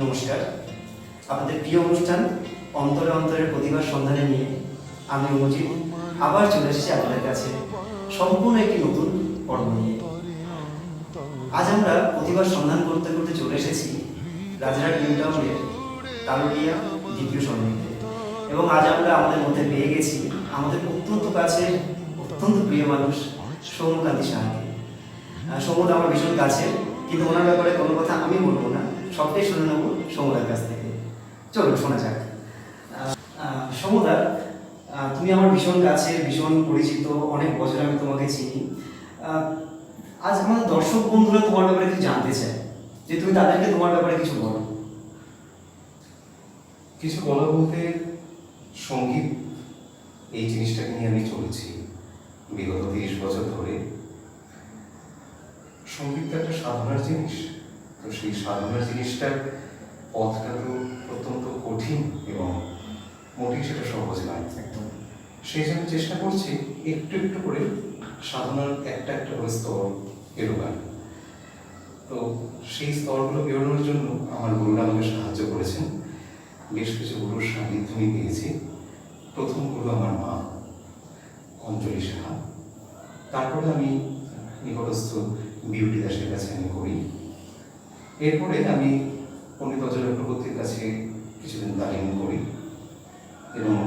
নমস্কার। আপনাদের প্রিয় অনুষ্ঠান অন্তরে অন্তরের প্রতিভার সন্ধানে নিয়ে আমি অনুজিৎ আবার চলে এসেছি আপনাদের কাছে সম্পূর্ণ একটি নতুন পর্ব নিয়ে। আজ আমরা প্রতিভার সন্ধান করতে করতে চলে এসেছি রাজহাট নিউ টাউনের তালুকিয়া দ্বিতীয় সন্নিধিতে, এবং আজ আমরা আমাদের মধ্যে পেয়ে গেছি আমাদের অত্যন্ত কাছের অত্যন্ত প্রিয় মানুষ সৌম্যকান্তি সাহাকে। সৌম্য আমার ভীষণ কাছের, কিন্তু ওনার ব্যাপারে কোনো কথা আমি বলবো না, সবটাই শুনে নেবো সৌম্যদার কাছ থেকে। চলুন শোনা যাক। সৌম্যদা, তুমি আমার ভীষণ কাছের, ভীষণ পরিচিত, অনেক বছর আমি তোমাকে চিনি। আজ আমাদের দর্শক বন্ধুরা তোমার ব্যাপারে কিছু জানতে চায়, যে তুমি তাদেরকে তোমার ব্যাপারে কিছু বলো। কিছু বলা বলতে, সঙ্গীত এই জিনিসটাকে নিয়ে আমি চলেছি বিগত 30 বছর ধরে। সঙ্গীত একটা সাধনার জিনিস, তো সেই সাধনার জিনিসটার পথটা তো অত্যন্ত কঠিন এবং মোটেই সেটা সহজ নয়। একদম সেই জন্য চেষ্টা করছি একটু একটু করে সাধনার একটা একটা করে স্তর এগোবার। তো সেই স্তরগুলো বেরোনোর জন্য আমার গুরুরা আমাকে সাহায্য করেছেন। বেশ কিছু গুরুর সান্নিধ্য আমি পেয়েছি। প্রথম গুরু আমার মা অঞ্জলি সাহা, তারপরে আমি নিকটস্থ বিউটি দাসের কাছে আমি করি। এরপরে আমি পণ্ডিত অজয় চক্রবর্তীর কাছে কিছুদিন তালিম করি এবং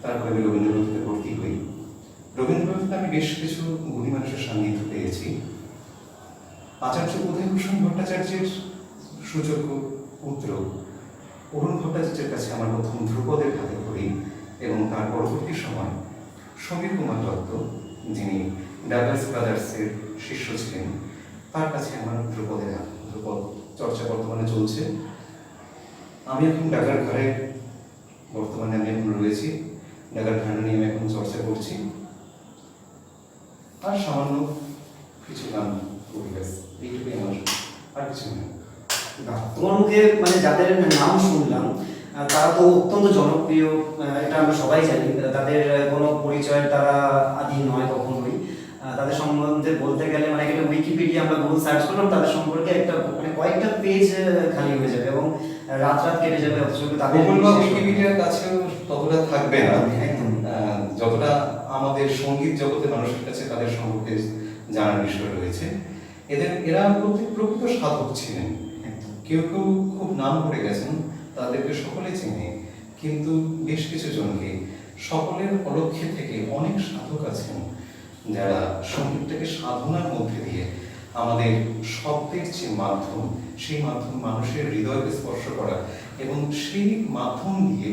তারপরে আমি রবীন্দ্রনাথে ভর্তি হই। রবীন্দ্রনাথে আমি বেশ কিছু গুণী মানুষের সান্নিধ্য পেয়েছি। আচার্য উদয়ভূষণ ভট্টাচার্যের সুযোগ্য পুত্র অরুণ ভট্টাচার্যের কাছে আমার প্রথম ধ্রুপদের হাতে ধরি, এবং তার পরবর্তী সময় সমীর কুমার দত্ত, যিনি ডাগলাস ব্রাদার্সের শিষ্য ছিলেন, তার কাছে আমার ধ্রুপদ চর্চা বর্তমানে চলছে। আমি এখন ডাগার ঘরে বর্তমানে আমি এখন রয়েছি, ডাগার ঘানা নিয়ে আমি এখন চর্চা করছি, আর সামান্য কিছু গান করি, ব্যাস এইটুকুই আমার, আর কিছু নয়। তোমার মুখে মানে যাদের নাম শুনলাম তারা তো অত্যন্ত জনপ্রিয়, এটা আমরা সবাই জানি। তাদের কোনো পরিচয় তারা আদি নয় কখনোই। তাদের সম্বন্ধে বলতে গেলে মানে একটা উইকিপিডিয়া আমরা গুগল সার্চ করলাম, তাদের সম্পর্কে একটা মানে কয়েকটা পেজ খালি হয়ে যাবে এবং রাত রাত কেটে যাবে, অথচ তাদের উইকিপিডিয়ার কাছেও ততটা থাকবে না যতটা আমাদের সঙ্গীত জগতের মানুষের কাছে তাদের সম্পর্কে জানার বিষয় রয়েছে। এরা প্রকৃত সাধক ছিলেন। কেউ কেউ খুব নাম করে গেছেন, তাদেরকে সকলে চেনে, কিন্তু বেশ কিছু জনকে, সকলের অলক্ষ্যে থেকে অনেক সাধক আছেন যারা সঙ্গীতটাকে সাধনার মধ্যে দিয়ে আমাদের শব্দের যে মাধ্যম, সেই মাধ্যম মানুষের হৃদয়কে স্পর্শ করা, এবং সেই মাধ্যম দিয়ে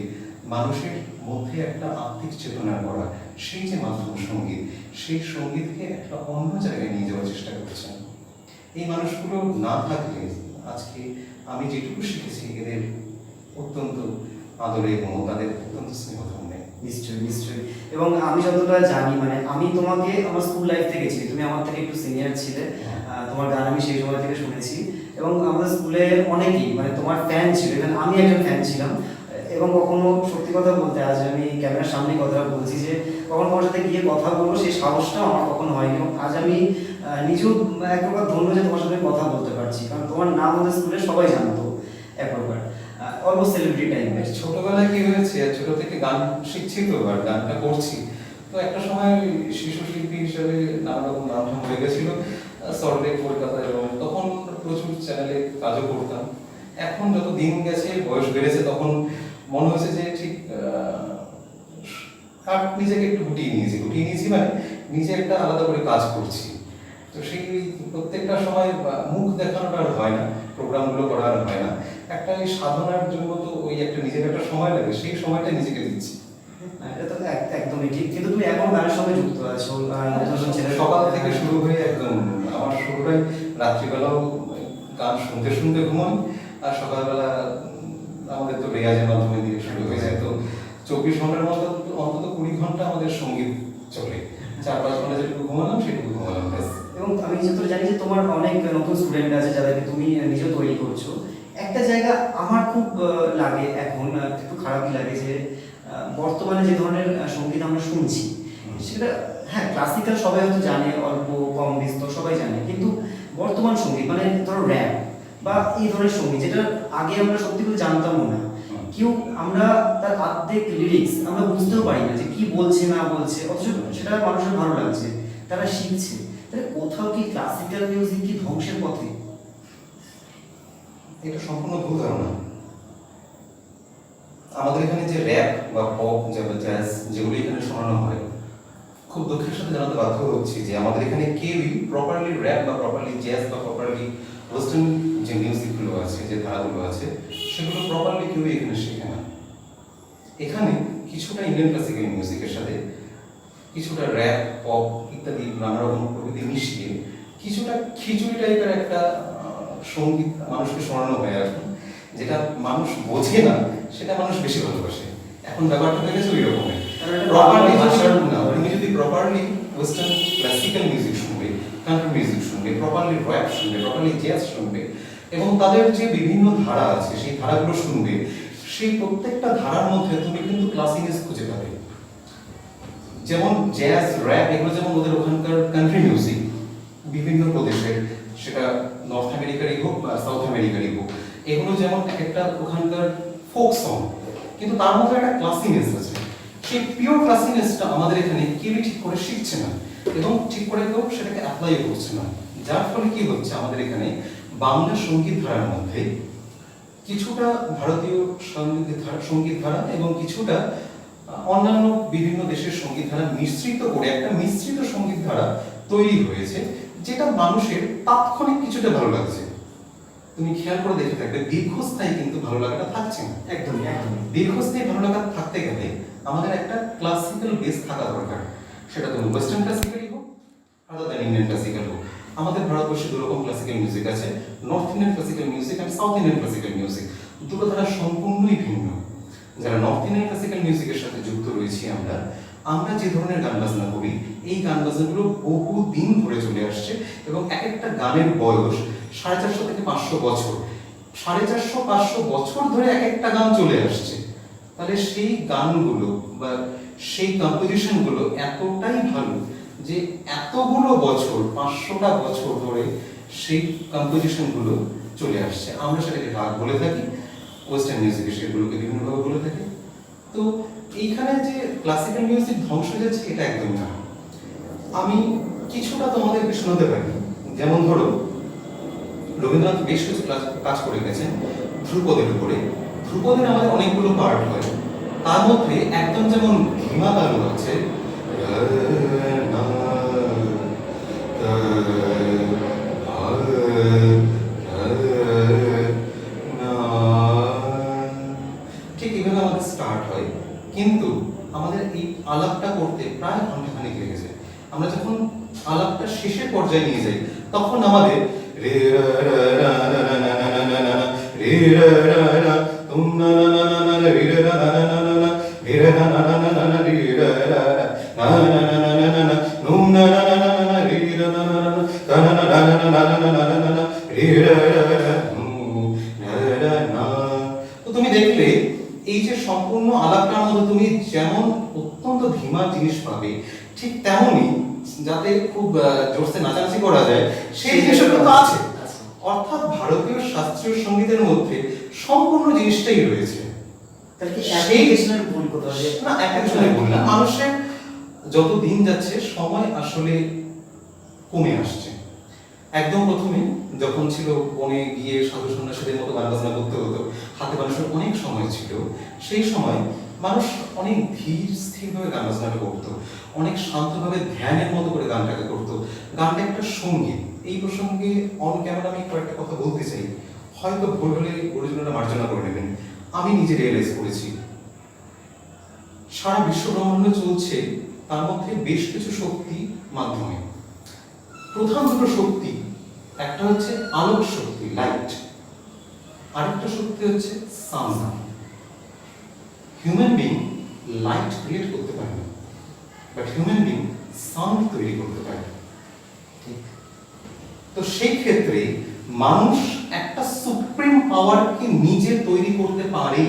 মানুষের মধ্যে একটা আত্মিক চেতনা করা, সেই যে মাধ্যম সঙ্গীত, সেই সঙ্গীতকে একটা অন্য জায়গায় নিয়ে যাওয়ার চেষ্টা করছেন। এই মানুষগুলো না থাকলে আজকে আমি যেটুকু শিখেছি এদের অত্যন্ত আদরে এবং তাদের অত্যন্ত স্নেহধন্য। নিশ্চয়ই নিশ্চয়ই। এবং আমি যতটা জানি মানে আমি তোমাকে আমার স্কুল লাইফ থেকে চিনি, তুমি আমার থেকে একটু সিনিয়র ছিলে। তোমার গান আমি সেই সময় থেকে শুনেছি, এবং আমাদের স্কুলে অনেকেই মানে তোমার ফ্যান ছিল, এবং আমি একজন ফ্যান ছিলাম। এবং কখনো সত্যি কথা বলতে, আজ আমি ক্যামেরার সামনে কথা বলছি, যে কখনো তোমার সাথে গিয়ে কথা বলবো সেই সাহসটাও আমার কখনো হয়নি, এবং আজ আমি নিজেও এক প্রকার ধন্য যে তোমার সাথে কথা বলতে পারছি, কারণ তোমার নাম আমাদের স্কুলে সবাই জানতো এক প্রকার, অলমোস্ট সেলিব্রিটি টাইপের। ছোটবেলায় কি হয়েছে, ছোট থেকে গান শিখছি তো, আর গানটা করছি, তো একটা সময় শিশু শিল্পী হিসেবে নানা রকম নাম হয়ে গেছিল সল্টলেক, কলকাতা, এবং তখন প্রচুর চ্যানেলে কাজও করতাম। এখন যত দিন গেছে, বয়স বেড়েছে, তখন মনে হয়েছে যে ঠিক নিজেকে একটু গুটিয়ে নিয়েছি মানে নিজে একটা আলাদা করে কাজ করছি। তো সেই প্রত্যেকটা সময় মুখ দেখানোটা আর হয় না, প্রোগ্রামগুলো করা আর হয় না। একটা এই সাধনার জন্য তো ওই একটা নিজের একটা সময় লাগে, সেই সময়টা নিজেকে দিচ্ছি। এটা তো একদমই ঠিক। কিন্তু তুমি এখন গানের সঙ্গে যুক্ত আছো, সকাল থেকে শুরু হয়ে একদম আমার শুরুটাই রাত্রিবেলাও গান শুনতে শুনতে ঘুমাই, আর সকালবেলা আমাদের তো রেয়াজের মাধ্যমে দিয়ে শুরু হয়ে যায়। তো 24 ঘন্টার মতো অন্তত 20 ঘন্টা আমাদের সঙ্গীত চলে। 4-5 ঘন্টা যেটুকু ঘুমালাম সেটুকু ঘুমালাম ব্যাস। এবং আমি যতটা জানি যে তোমার অনেক নতুন স্টুডেন্ট আছে যাদেরকে তুমি নিজেও তৈরি করছো। একটা জায়গা আমার খুব লাগে এখন, একটু খারাপই লাগে, যে বর্তমানে যে ধরনের সঙ্গীত আমরা শুনছি সেটা, হ্যাঁ ক্লাসিক্যাল সবাই হয়তো জানে, অল্প কম বিস্তর সবাই জানে, কিন্তু বর্তমান সঙ্গীত মানে ধরো র্যাপ, বা এই ধরনের সঙ্গীত যেটা আগে আমরা সত্যি করে জানতামও না, কেউ আমরা তার আর্ধেক লিরিক্স আমরা বুঝতেও পারি না যে কি বলছে না বলছে, অথচ সেটা মানুষের ভালো লাগছে, তারা শিখছে। তাহলে কোথাও কি ক্লাসিক্যাল মিউজিক কি ধ্বংসের পথে? এটা সম্পূর্ণ ভুল ধারণা। আমাদের এখানে যে র্যাপ বা পপ বা জ্যাজ যেগুলো এখানে শোনানো হয়, খুব দুঃখের সাথে জানাতে বাধ্য হচ্ছি যে আমাদের এখানে কেউই প্রপারলি র্যাপ বা প্রপারলি জ্যাজ বা প্রপারলি ওয়েস্টার্ন যে মিউজিকগুলো আছে, যে ধারাগুলো আছে, সেগুলো প্রপারলি কেউই এখানে শেখে না। এখানে কিছুটা ইন্ডিয়ান ক্লাসিক্যাল মিউজিকের সাথে কিছুটা র্যাপ, পপ ইত্যাদি নানা রকম প্রকৃতি মিশিয়ে কিছুটা খিচুড়ি টাইপের একটা সঙ্গীত মানুষকে শোনানো হয় এখন, যেটা মানুষ বোঝে না, সেটা মানুষ বেশি ভালোবাসে। এখন ব্যাপারটা হয়ে গেছে ওই রকমের। তুমি যদি প্রপারলি ওয়েস্টার্ন ক্লাসিক্যাল মিউজিক শুনবে, কান্ট্রি মিউজিক শুনবে, প্রপারলি র‍্যাপ শুনবে, প্রপারলি জ্যাজ শুনবে, এবং তাদের যে বিভিন্ন ধারা আছে সেই ধারাগুলো শুনবে, সেই প্রত্যেকটা ধারার মধ্যে তুমি কিন্তু ক্লাসিনেস খুঁজে পাবে। যেমন জ্যাজ, র‍্যাপ এগুলো যেমন ওদের ওখানকার কান্ট্রি মিউজিক, বিভিন্ন প্রদেশের, সেটা নর্থ আমেরিকারই হোক বা সাউথ আমেরিকারই হোক, এগুলো যেমন একটা ওখানকার ফোক সং, কিন্তু তার মধ্যে একটা ক্লাসিনেস আছে। সেই পিওর ক্লাসিনেসটা আমাদের এখানে কেউই ঠিক করে শিখছে না, এবং ঠিক করে কেউ সেটাকে অ্যাপ্লাইও করছে না। যার ফলে কি হচ্ছে, আমাদের এখানে বাংলা সঙ্গীত ধারার মধ্যে কিছুটা ভারতীয় সঙ্গীত ধারা এবং কিছুটা অন্যান্য বিভিন্ন দেশের সঙ্গীত ধারা মিশ্রিত করে একটা মিশ্রিত সঙ্গীত ধারা তৈরি হয়েছে, যেটা মানুষের তাৎক্ষণিক কিছুটা ভালো লাগছে। তুমি খেয়াল করে দেখে থাকবে দীর্ঘস্থায়ী কিন্তু ভালো লাগাটা থাকছে না। একদমই একদমই। দীর্ঘস্থায়ী ভালো লাগা থাকতে গেলে আমাদের একটা ক্লাসিক্যাল বেস থাকা দরকার, সেটা তুমি ওয়েস্টার্ন ক্লাসিক্যালই হোক আলাদা ইন্ডিয়ান ক্লাসিক্যাল হোক। আমাদের ভারতবর্ষে দুরকম ক্লাসিক্যাল মিউজিক আছে, নর্থ ইন্ডিয়ান ক্লাসিক্যাল মিউজিক আর সাউথ ইন্ডিয়ান ক্লাসিক্যাল মিউজিক। দুটো ধারা সম্পূর্ণই ভিন্ন। যারা নর্থ ইন্ডিয়ান ক্লাসিক্যাল মিউজিকের সাথে যুক্ত রয়েছি আমরা, আমরা যে ধরনের গান বাজনা করি, এই গান বাজনাগুলো বহু দিন ধরে চলে আসছে, এবং এক একটা গানের বয়স 450 থেকে 500 বছর। 450-500 বছর ধরে এক একটা গান চলে আসছে। তাহলে সেই গানগুলো বা সেই কম্পোজিশনগুলো এতটাই ভালো যে এতগুলো বছর, 500টা বছর ধরে সেই কম্পোজিশনগুলো চলে আসছে। আমরা সেটাকে রাগ বলে থাকি, ওয়েস্টার্ন মিউজিকে সেগুলোকে বিভিন্নভাবে বলে থাকি। তো এইখানে যে ক্লাসিক্যাল মিউজিক ধ্বংস হয়ে যাচ্ছে, এটা একদম না। আমি কিছুটা তোমাদেরকে শোনাতে পারি। যেমন ধরো, রবীন্দ্রনাথ বেশ কিছু কাজ করে গেছেন ধ্রুপদের উপরে। ধ্রুপদের আমাদের অনেকগুলো পার্ট হয়, তার মধ্যে একদম যেমন ধীমা তালু আছে, ঠিক এভাবে আমাদের স্টার্ট হয়, কিন্তু আমাদের এই আলাপটা করতে প্রায় ঘন্টাখানেক লেগেছে। আমরা যখন আলাপটা শেষের পর্যায়ে নিয়ে যাই, তখন আমাদের রে রা রা রা রা রা রা রা রা রা রে রা রা রা তুম না না না না রে রা রা রা রা রা রে রা না না না না রে রা রা না না না না না না নুম না না না না না রে রা না না না তা না না না না না না না না রে রা রা না রা না। তো তুমি দেখলে এই যে সম্পূর্ণ আলাপটার মধ্যে তুমি যেমন অত্যন্ত ধীমা জিনিস পাবে, ঠিক তেমনই যাতে খুব জোরসে নাচানাচি করা যায় সেই জিনিসগুলো তো আছে। অর্থাৎ ভারতীয় শাস্ত্রীয় সঙ্গীতের মধ্যে সম্পূর্ণ জিনিসটাই রয়েছে। তাহলে কি অ্যাপ্লিকেশনের ভুল কোথাও? না, অ্যাপ্লিকেশনের ভুল না। মানুষের যত দিন যাচ্ছে সময় আসলে কমে আসছে। একদম প্রথমে যখন ছিল বনে গিয়ে সাধু সন্ন্যাসীদের মতো গান বাজনা করতে হতো, হাতে মানুষের অনেক সময় ছিল, সেই সময় মানুষ অনেক ধীর স্থিরভাবে গান বাজনাটা করতো, অনেক শান্তভাবে ধ্যানের মতো করে গানটাকে করতো। গানটা একটা সঙ্গীত। এই প্রসঙ্গে অন ক্যামেরা আমি কয়েকটা কথা বলতে চাই, হয়তো ভুল হলে গুরুজনেরা মার্জনা করে নেবেন। আমি নিজে রিয়েলাইজ করেছি, সারা বিশ্ব ব্রহ্মাণ্ড চলছে তার মধ্যে বেশ কিছু শক্তি মাধ্যমে। প্রধান দুটো শক্তি, একটা হচ্ছে আলোক শক্তি, লাইট, আরেকটা শক্তি হচ্ছে sound. Human being light create করতে পারে না, বাট হিউম্যান বিং সাউন্ড তৈরি করতে পারে। তো সেই ক্ষেত্রে মানুষ একটা সুপ্রিম পাওয়ারকে নিজে তৈরি করতে পারে,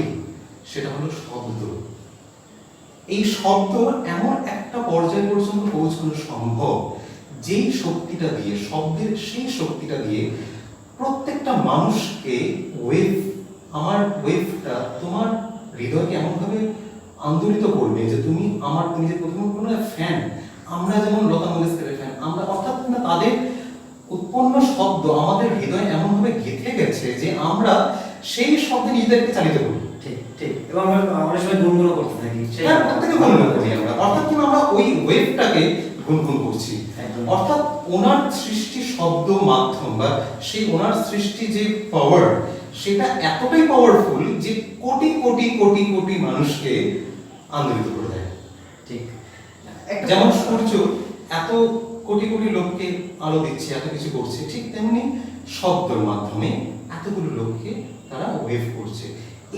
সেটা হলো শব্দ। এই শব্দ এমন একটা পর্যায় পর্যন্ত পৌঁছানো সম্ভব যেই শক্তিটা দিয়ে, শব্দের সেই শক্তিটা দিয়ে প্রত্যেকটা মানুষকে ওয়েভ, আমার ওয়েভটা তোমার হৃদয়কে এমনভাবে আন্দোলিত করবে যে তুমি যে প্রথম কোনো ফ্যান, আমরা যেমন লতা মঙ্গেশকরের ফ্যান, আমরা অর্থাৎ তাদের উৎপন্ন শব্দ আমাদের হৃদয়ে এমনভাবে গেঁথে গেছে যে আমরা সেই শব্দে নিজেদেরকে চালিত করি। ঠিক ঠিক, এবং আমরা অনেক সময় গুনগুনো করতে থাকি। হ্যাঁ, প্রত্যেকে গুনগুনো করি আমরা, অর্থাৎ কি আমরা ওই ওয়েভটাকে গুনগুন করছি। একদম। অর্থাৎ ওনার সৃষ্টি শব্দ মাধ্যম বা সেই ওনার সৃষ্টি যে পাওয়ার, সেটা এতটাই পাওয়ারফুল যে কোটি কোটি কোটি কোটি মানুষকে আন্দোলিত করে দেয়। ঠিক, যেমন সূর্য এত কোটি কোটি লোককে আলো দিচ্ছে, এত কিছু করছে, ঠিক তেমনি শব্দের মাধ্যমে এতগুলো লোককে তারা ওয়েভ করছে।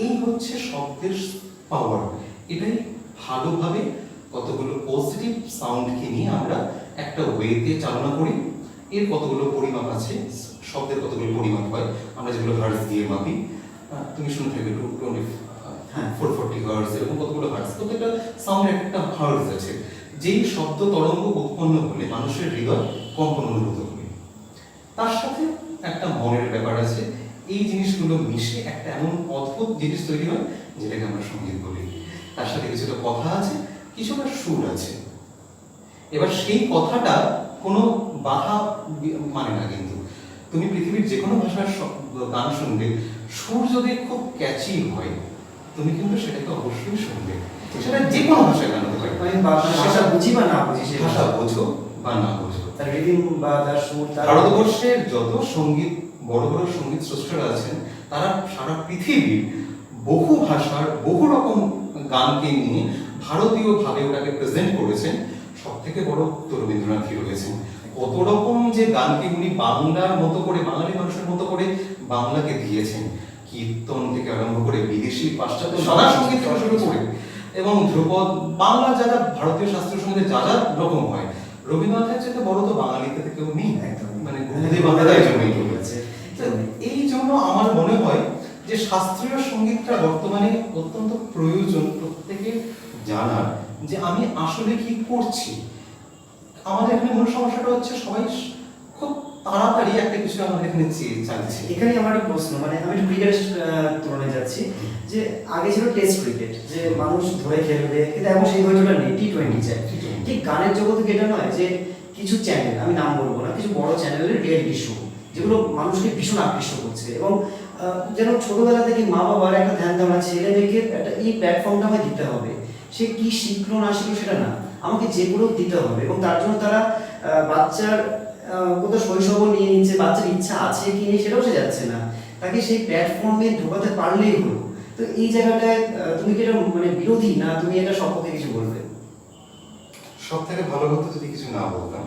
এই হচ্ছে শব্দের পাওয়ার। এটাই ভালোভাবে কতগুলো পজিটিভ সাউন্ডকে নিয়ে আমরা একটা ওয়েতে চালনা করি। এর কতগুলো পরিমাপ আছে, শব্দের কতগুলো পরিমাপ হয়, আমরা যেগুলো হার্টজ দিয়ে মাপি। তুমি শুনে থাকবে 440 হার্টজ, এরকম কতগুলো হার্টজ, প্রত্যেকটা সাউন্ডের একটা হার্টজ আছে। যেই শব্দ তরঙ্গ উৎপন্ন হলে মানুষের হৃদয় কম্পন অনুভূত হবে। তার সাথে একটা মনের ব্যাপার আছে। এই জিনিসগুলো মিশে একটা এমন অদ্ভুত জিনিস তৈরি হয় যেটাকে আমরা সঙ্গীত বলি। তার সাথে কিছুটা কথা আছে, কিছুটা সুর আছে। এবার সেই কথাটা কোনো বাধা মানে না, কিন্তু তুমি পৃথিবীর যে কোনো ভাষার গান শুনবে, সুর যদি খুব ক্যাচি হয় তুমি কিন্তু সেটাকে অবশ্যই শুনবে। সেটা যে কোনো ভাষায় গান হতে পারে, ভাষা বুঝি বা না বুঝি, সে ভাষা বোঝো বা না বোঝো, তার রিদিম বা তার সুর, ভারতবর্ষের যত সঙ্গীত বড় বড় সঙ্গীত স্রষ্টারা আছেন, তারা সারা পৃথিবীর বহু ভাষার বহু রকম গানকে নিয়ে ভারতীয় ভাবে ওটাকে প্রেজেন্ট করেছেন। সব থেকে বড় তো রবীন্দ্রনাথই রয়েছেন। কত রকম যে গানকে উনি বাংলার মতো করে, বাঙালি মানুষের মতো করে বাংলাকে দিয়েছেন, কীর্তন থেকে আরম্ভ করে বিদেশি পাশ্চাত্য নানা সঙ্গীত থেকে শুরু করে, এবং ধ্রুপদ বাংলা যারা ভারতীয় শাস্ত্রীয় সঙ্গীতে যা যা রকম হয়, রবীন্দ্রনাথের চাইতে বড় তো বাঙালিতে কেউ নেই। মানে গুরুদেব বাংলায় জন্মেই করেছে। এই জন্য আমার মনে হয় যে শাস্ত্রীয় সঙ্গীতটা বর্তমানে অত্যন্ত প্রয়োজন প্রত্যেকের জানার, যে আমি আসলে কি করছি। আমাদের এখানে মূল সমস্যাটা হচ্ছে সবাই খুব তাড়াতাড়ি একটা কিছু আমাদের এখানে চাইছে। এখানে আমার একটা প্রশ্ন, মানে আমি একটু ক্রিকেটের তুলনায় যাচ্ছি, যে আগে ছিল টেস্ট ক্রিকেট, যে মানুষ ধরে খেলবে, কিন্তু এখন সেই ধৈর্যটা নেই, টি-20 চাই। ঠিক গানের জগতে এটা নয় যে কিছু চ্যানেল, আমি নাম বলবো না, কিছু বড় চ্যানেলের রিয়েলিটি শো যেগুলো মানুষকে ভীষণ আকৃষ্ট করছে, এবং যেন ছোটবেলা থেকে মা বাবার একটা ধ্যান ধারণা, ছেলে মেয়েকে একটা এই প্ল্যাটফর্মটা আমায় দিতে হবে, সে কি শিখলো না শিখলো সেটা না, আমাকে যেগুলো দিতে হবে। এবং তার জন্য তারা বাচ্চার কোথাও শৈশবও নিয়ে নিচ্ছে, বাচ্চার ইচ্ছা আছে কি নেই সেটাও সে যাচ্ছে না, তাকে সেই প্ল্যাটফর্মে ঢোকাতে পারলেই হলো। তো এই জায়গাটায় তুমি কি এটা মানে বিরোধী, না তুমি এটা সপক্ষে কিছু বলবে? সব থেকে ভালো হতো যদি কিছু না বলতাম।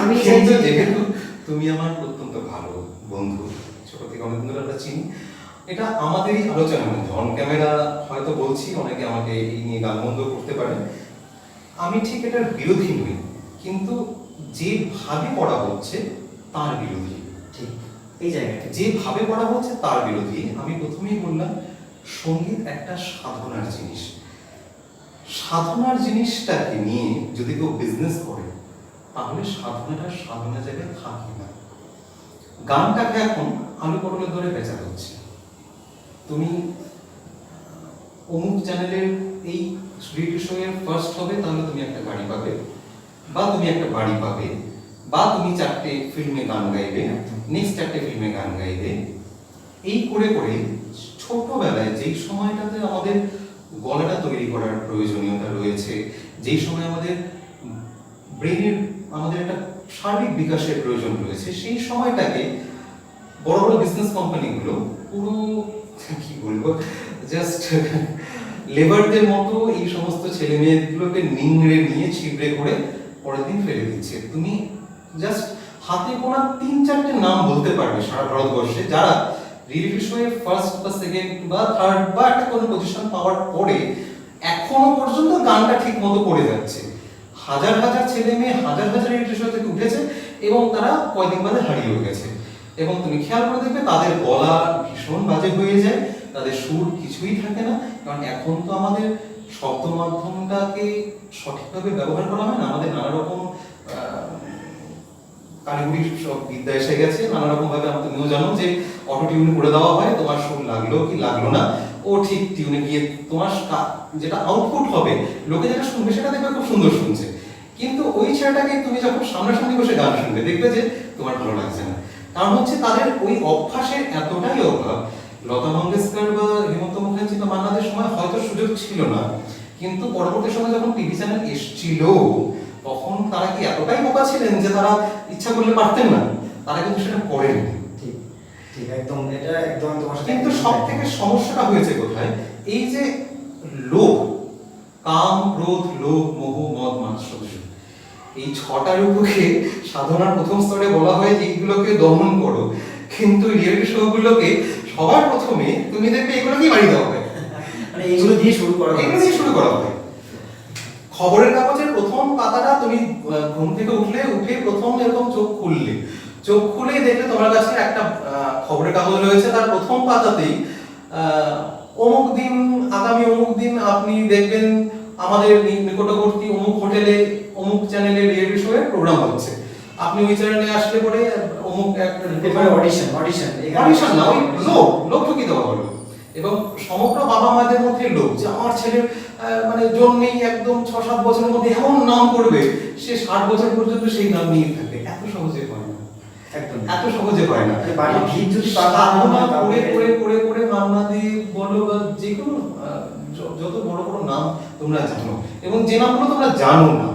আমি কিন্তু যেহেতু তুমি আমার অত্যন্ত ভালো বন্ধু, ছোট থেকে অনেকদিন ধরে আমরা চিনি, এটা আমাদেরই আলোচনার মধ্যে, অন ক্যামেরা হয়তো বলছি, অনেকে আমাকে এই নিয়ে গালমন্দ করতে পারে, আমি ঠিক এটার বিরোধী নই, কিন্তু যেভাবে পড়া হচ্ছে তার বিরোধী। ঠিক এই জায়গাটা যেভাবে পড়া হচ্ছে তার বিরোধী। আমি প্রথমেই বললাম সঙ্গীত একটা সাধনার জিনিস। সাধনার জিনিসটাকে নিয়ে যদি কেউ বিজনেস করে, তাহলে সাধনাটা সাধনা জায়গায় থাকে না। গানটাকে এখন আলু পটলের ধরে বেচা হচ্ছে। তুমি অমুক চ্যানেলের এই রিয়েলিটি শো এর ফার্স্ট হবে, তাহলে তুমি একটা গাড়ি পাবে, বা তুমি একটা বাড়ি পাবে, বা তুমি 4টে ফিল্মে গান গাইবে, নেক্সট 4টে ফিল্মে গান গাইবে। এই করে করে ছোটবেলায় যেই সময়টাতে আমাদের গলাটা তৈরি করার প্রয়োজনীয়তা রয়েছে, যেই সময় আমাদের ব্রেনের আমাদের একটা সার্বিক বিকাশের প্রয়োজন রয়েছে, সেই সময়টাকে বড় বড় বিজনেস কোম্পানিগুলো পুরো কি বলবো, জাস্ট লেবারদের মতো এই সমস্ত ছেলে মেয়েগুলোকে নিংড়ে নিয়ে ছিবড়ে করে পরের দিন ফেলে দিচ্ছে। তুমি জাস্ট হাতে গোনা 3-4টে নাম বলতে পারবে সারা ভারতবর্ষে যারা রিয়েলিটি শো এর ফার্স্ট বা সেকেন্ড বা থার্ড বা একটা কোনো পজিশন পাওয়ার পরে এখনো পর্যন্ত গানটা ঠিক মতো করে যাচ্ছে। হাজার হাজার ছেলে মেয়ে হাজার হাজার রিয়েলিটি শো থেকে উঠেছে এবং তারা কয়েকদিন বাদে হারিয়ে গেছে। এবং তুমি খেয়াল করে দেখবে তাদের গলা ভীষণ বাজে হয়ে যায়, তাদের সুর কিছুই থাকে না, কারণ এখন তো আমাদের শব্দ মাধ্যমটাকে সঠিকভাবে ব্যবহার করা হয় না। আমাদের নানা রকম কারিগরি সব বিদ্যা এসে গেছে নানা রকম ভাবে। তুমিও জানো যে অটো টিউন করে দেওয়া হয়, তোমার সুর লাগলো কি লাগলো না ও ঠিক টিউনে গিয়ে তোমার যেটা আউটপুট হবে, লোকে যেটা শুনবে সেটা দেখবে খুব সুন্দর শুনছে। কিন্তু ওই ছেলেটাকে তুমি যখন সামনাসামনি বসে গান শুনবে দেখবে যে তোমার ভালো লাগছে না। কারণ হচ্ছে তাদের ওই অভ্যাসের এতটাই অভাব। লতা মঙ্গেশকর বা হেমন্ত মুখার্জি বা মান্নাদের সময় হয়তো সুযোগ ছিল না, কিন্তু পরবর্তী সময় যখন টিভি চ্যানেল এসছিল তখন তারা কি এতটাই বোকা ছিলেন যে তারা ইচ্ছা করলে পারতেন না? তারা কিন্তু সেটা করেন। ঠিক ঠিক একদম, এটা একদম তোমার সাথে। কিন্তু সব থেকে সমস্যাটা হয়েছে কোথায়? এই যে লোভ, কাম, ক্রোধ, লোভ, মোহ, মদ, মাৎসর্য, এই ছটা রূপকে সাধনার প্রথম স্তরে বলা হয় যে এইগুলোকে দমন করো। কিন্তু রিয়েলিটি শো গুলোকে সবার প্রথমে তুমি দেখবে এগুলোকেই বাড়ি দেওয়া হয়, মানে এগুলো দিয়ে শুরু করা হয়। এগুলো দিয়ে শুরু করা হয়। খবরের কাগজের প্রথম পাতাটা তুমি ঘুম থেকে উঠে প্রথম এরকম চোখ খুলেই দেখলে তোমার কাছে একটা খবরের কাগজ রয়েছে, তার প্রথম পাতাতেই অমুক দিন, আগামী অমুক দিন আপনি দেখবেন আমাদের নিকটবর্তী অমুক হোটেলে অমুক চ্যানেলে রিয়েলিটি শো এর প্রোগ্রাম হচ্ছে। আপনি ওই চ্যানেলে আসলে পরে অমুক একটা অডিশন না, ওই লোক ঠকিয়ে দেওয়া হলো। এবং সমগ্র বাবা মাদের মধ্যে লোক যে আমার ছেলের মানে জন্মেই একদম 6-7 বছরের মধ্যে এমন নাম করবে, সে 60 বছর পর্যন্ত সেই নাম নিয়ে থাকবে। এত সহজে হয় না, একদম এত সহজে হয় না। বাড়ির ভিড় যদি করে মান্নাদি বলো বা যে কোনো যত বড় বড় নাম তোমরা জানো, এবং যে নামগুলো তোমরা জানো না,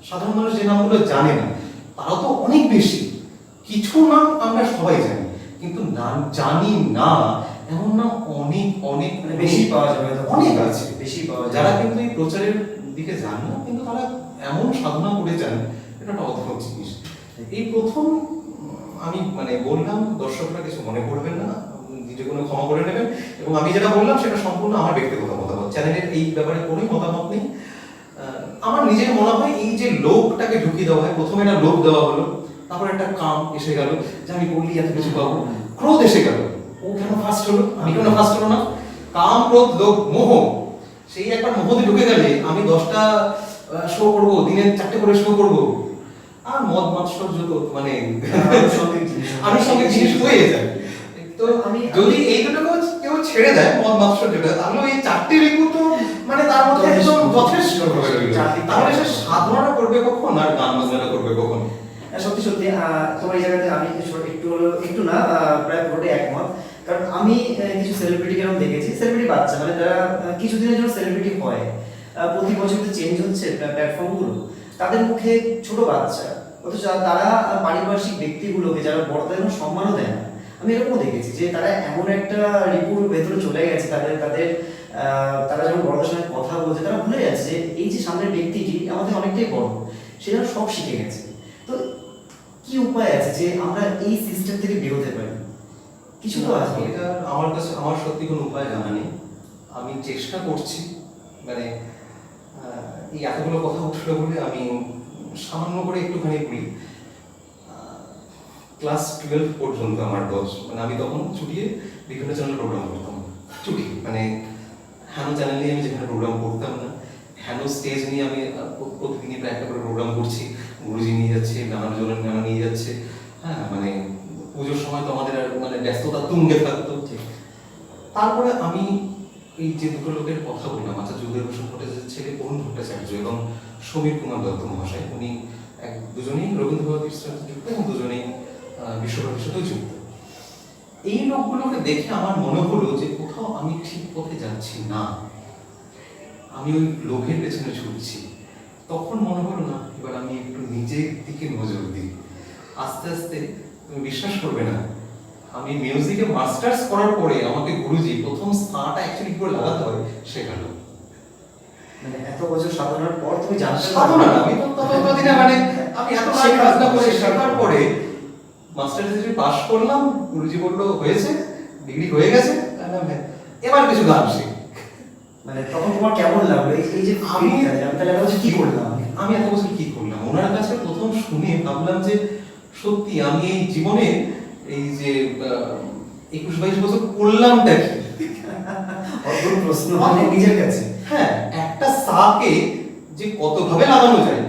সাধারণ মানুষ যে নামগুলো জানে না তারাও তো অনেক বেশি। কিছু নাম আমরা সবাই জানি, কিন্তু নাম জানি না এমন নাম অনেক অনেক মানে বেশি পাওয়া যাবে, অনেক আছে বেশি পাওয়া যাবে। যারা কিন্তু এই প্রচারের দিকে যান না, কিন্তু তারা এমন সাধনা করে যান, এটা একটা অদ্ভুত জিনিস। এই প্রথম আমি মানে বললাম, দর্শকরা কিছু মনে করবেন না, যে কোনো ক্ষমা করে নেবেন। এবং আমি যেটা বললাম সেটা সম্পূর্ণ আমার ব্যক্তিগত মতামত, চ্যানেলের এই ব্যাপারে কোনো মতামত নেই। আমার নিজের মনে হয় এই যে লোকটাকে ঢুকিয়ে দেওয়া হয়, প্রথমে একটা লোক দেওয়া হলো, তারপর একটা কাম এসে গেল যে আমি বললি এত কিছু পাবো, ক্রোধ এসে গেল, ও কেন ফার্স্ট হলো, আমি কেন ফার্স্ট হলো না, কাম, ক্রোধ, লোভ, মোহ, সেই একবার মোহতে ঢুকে গেলে আমি 10টা শো করবো, দিনে 4টে করে শো করবো, আর মদ মাৎসর্য তো মানে আনুষঙ্গিক জিনিস হয়ে যায়। তো আমি যদি এই দুটোকে কেউ ছেড়ে দেয়, মদ মাৎসর্যটা, তাহলে এই 4টে ঋতু তো মানে তার মধ্যে একদম যথেষ্ট হয়ে গেল। তাহলে সে সাধনাটা করবে কখন আর গান বাজনাটা করবে কখন? সত্যি সত্যি তোমার এই জায়গাতে আমি একটু না প্রায় পুরোটাই একমত। কারণ আমি কিছু সেলিব্রিটি কেন দেখেছি, সেলিব্রিটি বাচ্চা মানে যারা কিছুদিনের জন্য সেলিব্রিটি হয়, প্রতি বছর তো চেঞ্জ হচ্ছে প্ল্যাটফর্মগুলো, তাদের মুখে ছোট বাচ্চা, অথচ তারা পারিপার্শ্বিক ব্যক্তিগুলোকে যারা বড়দের সম্মানও দেয় না। আমি এরকমও দেখেছি যে তারা এমন একটা রিপুর ভেতরে চলে গেছে, তারা যখন বড়দের সঙ্গে কথা বলছে তারা ভুলে যাচ্ছে যে এই যে সামনের ব্যক্তিটি আমাদের অনেকটাই বড়, সে যেন সব শিখে গেছে। তো কি উপায় আছে যে আমরা এই সিস্টেম থেকে বেরোতে পারি? কিছু তো আছে। এটা আমার কাছে, আমার সত্যি কোনো উপায় জানা নেই। আমি চেষ্টা করছি, মানে এই এতগুলো কথা উঠলো বলে আমি সামান্য করে একটুখানি বলি। ক্লাস 12 পর্যন্ত আমার বয়স, মানে আমি তখন ছুটিয়ে বিভিন্ন চ্যানেলে প্রোগ্রাম করতাম। ছুটি মানে হ্যানো চ্যানেল নিয়ে আমি যেখানে প্রোগ্রাম করতাম না, হ্যানো স্টেজ নিয়ে আমি প্রতিদিনই প্রায় একটা করে প্রোগ্রাম করছি। গুরুজি নিয়ে যাচ্ছে, নানা নিয়ে যাচ্ছে, হ্যাঁ মানে পুজোর সময় তো আমাদের মানে ব্যস্ততা তুঙ্গে থাকতো। তারপরে আমি এই যে দুটো লোকের কথা বললাম, আচ্ছা যুগের বসু ভট্টাচার্যের ছেলে অরুণ ভট্টাচার্য এবং সমীর কুমার দত্ত মহাশয়, উনি দুজনেই রবীন্দ্রভারতীর সাথে যুক্ত এবং দুজনেই বিশ্বভারতীর সাথেও যুক্ত। এই লোকগুলোকে দেখে আমার মনে হলো যে কোথাও আমি ঠিক পথে যাচ্ছি না, আমি ওই লোভের পেছনে ছুটছি। তখন মনে হলো না, এবার আমি একটু নিজের দিকে নজর দিই। আস্তে আস্তে তুমি বিশ্বাস করবে না, আমি মিউজিকে মাস্টার্স করার পরে আমাকে গুরুজি প্রথম স্থানটা অ্যাকচুয়ালি করে লাগাতে হয় শেখালো। মানে এত বছর সাধনার পর তুমি জানতে সাধনা না, আমি তো ততদিনে মানে আমি এত কাজটা করে শেখার পরে মাস্টার ডিগ্রি পাস করলাম, গুরুজি বললো হয়েছে, ডিগ্রি হয়ে গেছে, এবার কিছু গান শিখ। মানে তখন তোমার কেমন লাগলো এই যে আমি তাহলে কি করলাম, আমি এত বছর কি করলাম? ওনার কাছে প্রথম শুনে ভাবলাম যে সত্যি আমি এই জীবনে এই যে 21-22 বছর করলামটা কি? অদ্ভুত প্রশ্ন মানে নিজের কাছে। হ্যাঁ, একটা সাকে যে কতভাবে লাগানো যায়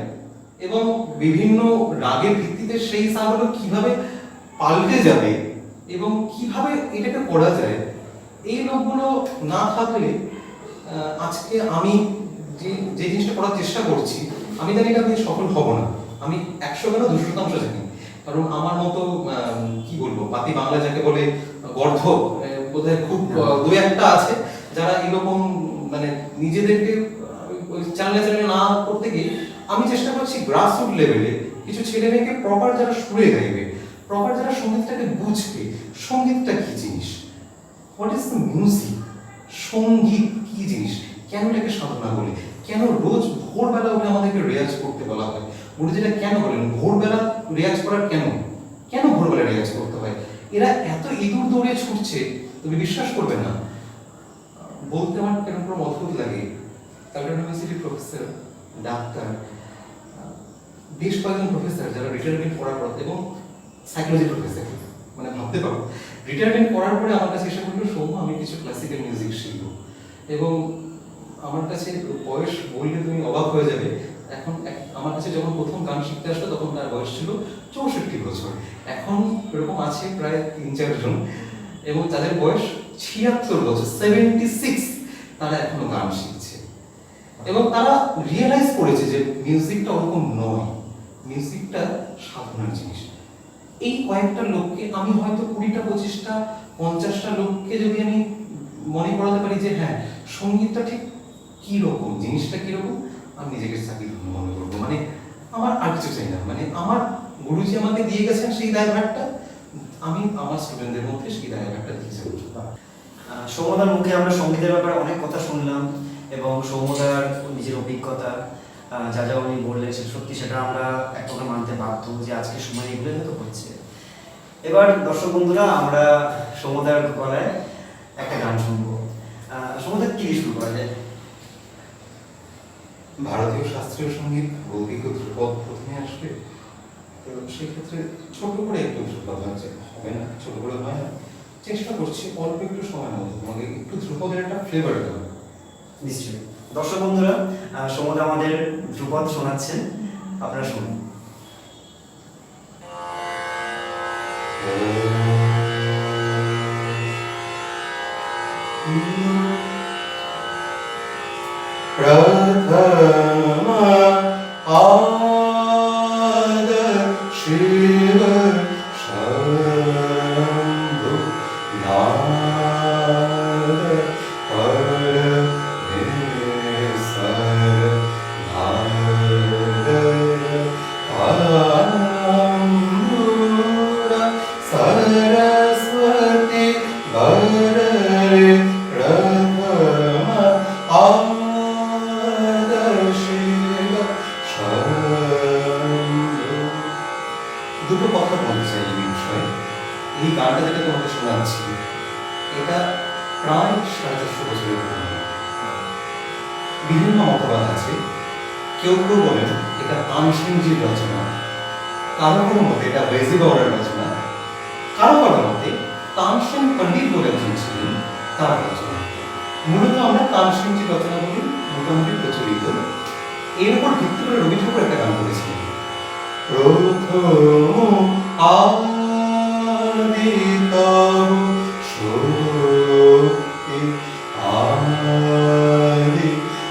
এবং বিভিন্ন রাগের ভিত্তি পরিস্থিতিতে সেই সাগুলো কিভাবে পাল্টে যাবে এবং কিভাবে এটাকে করা যায়, এই লোকগুলো না থাকলে আজকে আমি যে যে জিনিসটা করার চেষ্টা করছি, আমি জানি এটা আমি সফল হব না। আমি 100 কেন 200% জানি, কারণ আমার মতো কি বলবো, পাতি বাংলা যাকে বলে গর্ধব বোধহয় খুব দু একটা আছে যারা এরকম মানে নিজেদেরকে ওই চ্যানেলে না করতে গিয়ে আমি চেষ্টা করছি গ্রাসরুট লেভেলে কিছু ছেলে মেয়েকে প্রপার যারা সুরে গাইবে, প্রপার যারা সঙ্গীতটাকে বুঝবে, সঙ্গীতটা কি জিনিস, হোয়াট ইজ দ্য মিউজিক, সঙ্গীত কি জিনিস, কেন এটাকে সাধনা বলে, কেন রোজ ভোরবেলা উঠে আমাদেরকে রেয়াজ করতে বলা হয়, গুরুজিরা কেন বলেন ভোরবেলা রেয়াজ করার, কেন কেন ভোরবেলা রেয়াজ করতে হয়, এরা এত ইঁদুর দৌড়ে ছুটছে তুমি বিশ্বাস করবে না। বলতে আমার কেন কোনো অদ্ভুত লাগে, ক্যালকাটা ইউনিভার্সিটির প্রফেসর, ডাক্তার, বেশ কয়েকজন প্রফেসর যারা রিটায়ারমেন্ট করার পর এবং সাইকোলজি প্রফেসর, মানে ভাবতে পারো রিটায়ারমেন্ট করার পরে আমার কাছে এসে বললো, সৌম্য আমি কিছু ক্লাসিক্যাল মিউজিক শিখবো, এবং আমার কাছে বয়স বললে তুমি অবাক হয়ে যাবে, এখন আমার কাছে যখন প্রথম গান শিখতে আসলো তখন তার বয়স ছিল 64 বছর, এখন এরকম আছে প্রায় 3-4 জন, এবং তাদের বয়স 76 বছর, 76, তারা এখনো গান শিখছে এবং তারা রিয়েলাইজ করেছে যে মিউজিকটা ওরকম নয়, মিউজিকটা সাধনার জিনিস। এই কয়েকটা লোককে আমি হয়তো 20টা 25টা 50টা লোককে যদি আমি মনে করাতে পারি যে হ্যাঁ সঙ্গীতটা ঠিক কি রকম, জিনিসটা কি রকম, আমি নিজেকে চাকরি মনে করবো, মানে আমার আর কিছু চাই না, মানে আমার গুরুজি আমাকে দিয়ে গেছেন সেই দায়ভারটা, আমি আমার স্টুডেন্টদের মধ্যে সেই দায়ভারটা দিয়েছি। সৌম্যদার মুখে আমরা সঙ্গীতের ব্যাপারে অনেক কথা শুনলাম এবং সৌম্যদার নিজের অভিজ্ঞতা যা যা উনি বললেন সত্যি সেটা আমরা এক প্রকার মানতে বাধ্য যে আজকের সময় এগুলো হয়তো হচ্ছে। এবার দর্শক বন্ধুরা আমরা সৌম্যদার গলায় একটা গান শুনবো। সৌম্যদা কি দিয়ে শুরু করা যায়? ভারতীয় শাস্ত্রীয় সঙ্গীত বলতে ধ্রুপদ প্রথমে আসবে, তো সেই ক্ষেত্রে ছোট করে একটু ধ্রুপদ হচ্ছে, হবে না ছোট করে হয় না, চেষ্টা করছি অল্প একটু সময় মধ্যে তোমাকে একটু ধ্রুপদের একটা ফ্লেভার দেওয়া। নিশ্চয়ই দর্শক বন্ধুরা সৌম্যদা আমাদের ধ্রুপদ শোনাচ্ছেন, আপনারা শুনুন। प्रथम आद शिव शंभु नाद परमेश्वर नाद अमृत सरस्वती वररे प्रथम দুটো কথা বলতে চাই এই বিষয়ে। এই গানটা যেটা তোমাকে শোনাচ্ছি এটা প্রায় 450 বছরের পুরনো। বিভিন্ন মতবাদ আছে, কেউ কেউ বলেন এটা তানসেনজির রচনা, কারো কারো মতে এটা বেজি গৌড়ের রচনা, কারো কারো মতে তানসেন পণ্ডিত বলে একজন ছিলেন তার রচনা। মূলত আমরা তানসেনজির রচনা বলি, মোটামুটি প্রচলিত। এর উপর ভিত্তি করে রবি ঠাকুর একটা গান করেছিলেন, প্রথম আদিতম শক্তি আদি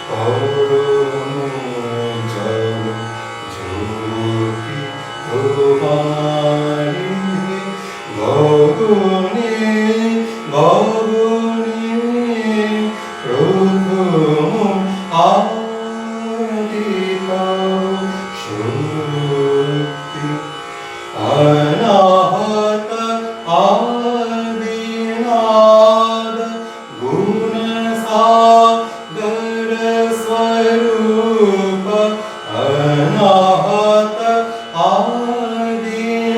পরম জল জ্যোতি তোমারি গগনে গগনে প্রথম আদিতম শক্তি अनाहत आदिनाद गुणसागर स्वरूप अनाहत आदिनाद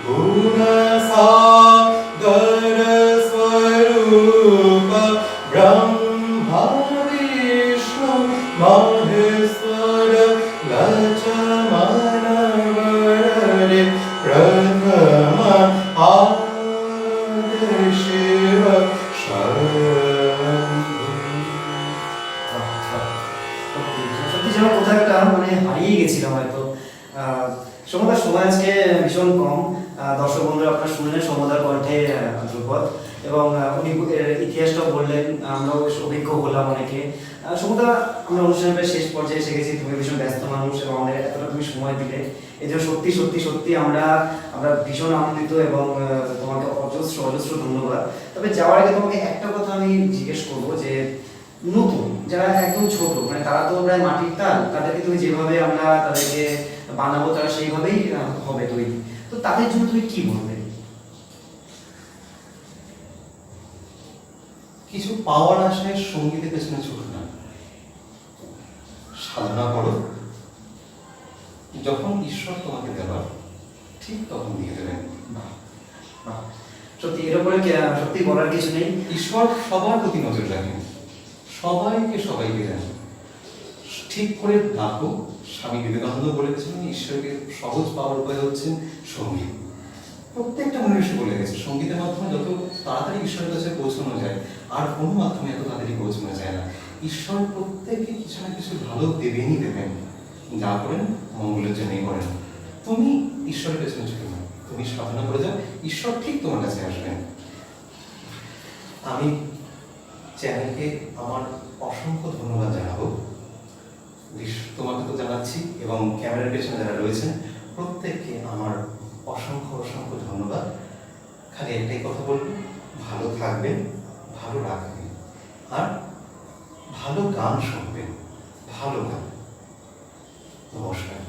गुणसागर स्वरूप ब्रह्मा विष्णु महेश्वर लक्ष्मण प्रथम आद शिव সত্যি যেন কোথাও একটা মানে হারিয়ে গেছিলাম হয়তো। এর ইতিহাসটাও বললেন, আমরাও বেশ অভিজ্ঞ হলাম অনেকে। সমুদা, আমরা অনুষ্ঠানের প্রায় শেষ পর্যায়ে এসে গেছি। তুমি ভীষণ ব্যস্ত মানুষ এবং আমাদের এতটা তুমি সময় দিলে, এই জন্য সত্যি সত্যি সত্যি আমরা আমরা ভীষণ আনন্দিত এবং তোমাকে অজস্র অজস্র ধন্যবাদ। তবে যাওয়ার আগে তোমাকে একটা কথা আমি জিজ্ঞেস করবো যে নতুন যারা একদম ছোট, মানে তারা তো প্রায় মাটির তাল, তাদেরকে তুমি যেভাবে আমরা তাদেরকে বানাবো তারা সেইভাবেই হবে তৈরি, তো তাদের জন্য তুমি কি বলবে? কিছু পাওয়ার আশায় সঙ্গীতের পেছনে ছুটো না, সাধনা করো। যখন ঈশ্বর তোমাকে দেবার ঠিক তখন দিয়ে দেবেন। বাহ, বাহ। সত্যি এর উপরে সত্যি বলার কিছু নেই। ঈশ্বর সবার প্রতি নজর রাখেন, সবাইকে সবাইকে দেন। ঠিক করে ডাকো। স্বামী বিবেকানন্দ বলে গেছিলেন ঈশ্বরকে সহজ পাওয়ার উপায় হচ্ছেন সঙ্গীত। প্রত্যেকটা মনীষী বলে গেছে সঙ্গীতের মাধ্যমে যত তাড়াতাড়ি ঈশ্বরের কাছে পৌঁছানো যায়, আর কোনো মাধ্যমে এত তাড়াতাড়ি পৌঁছানো যায় না। ঈশ্বর প্রত্যেককে কিছু না কিছু ভালো দেবেনই দেবেন, যা করেন মঙ্গলের জন্যই করেন। তুমি ঈশ্বরের পেছনে ছুটে না, তুমি সাধনা করে যাও, ঈশ্বর ঠিক তোমার কাছে আসবেন। আমি চ্যানেলকে আমার অসংখ্য ধন্যবাদ জানাবো। তোমাকে তো জানাচ্ছি, এবং ক্যামেরার পেছনে যারা রয়েছেন প্রত্যেককে আমার অসংখ্য অসংখ্য ধন্যবাদ। খালি একটাই কথা বলবো, ভালো থাকবেন, ভালো রাখবেন, আর ভালো গান শুনবেন, ভালো গান। নমস্কার।